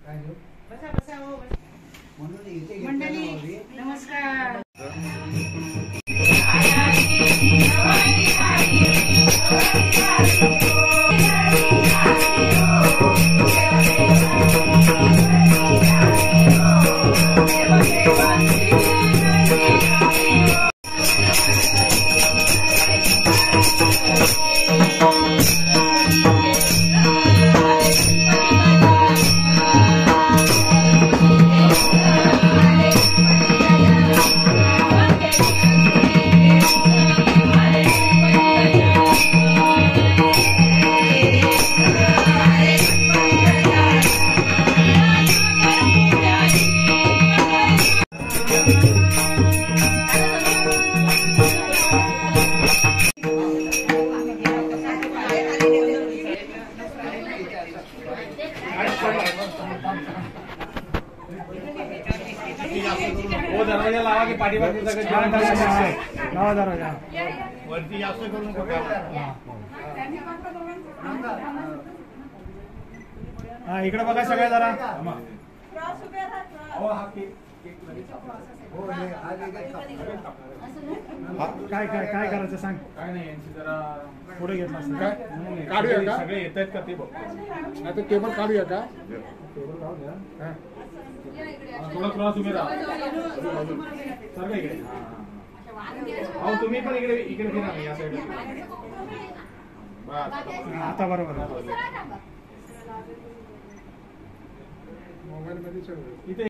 बसा बसा हो मंडळी नमस्कार. वो दरवाजा लावा की पाठीमागची लावा दरवाजा वरती जास्त करू नको. हा इकडे बघा सगळे जरा. काय काय काय करायचं सांग. काय नाही यांची जरा पुढे घेतला काय काढूया का सगळे येत आहेत का ते बघ. आता टेबल काढूया का. टेबल काढूया थोडा थोडा तुम्ही राहा सर इकडे. हो तुम्ही पण इकडे इकडे फिरा या साईडला. आता बरोबर मोबाईल मध्ये इथे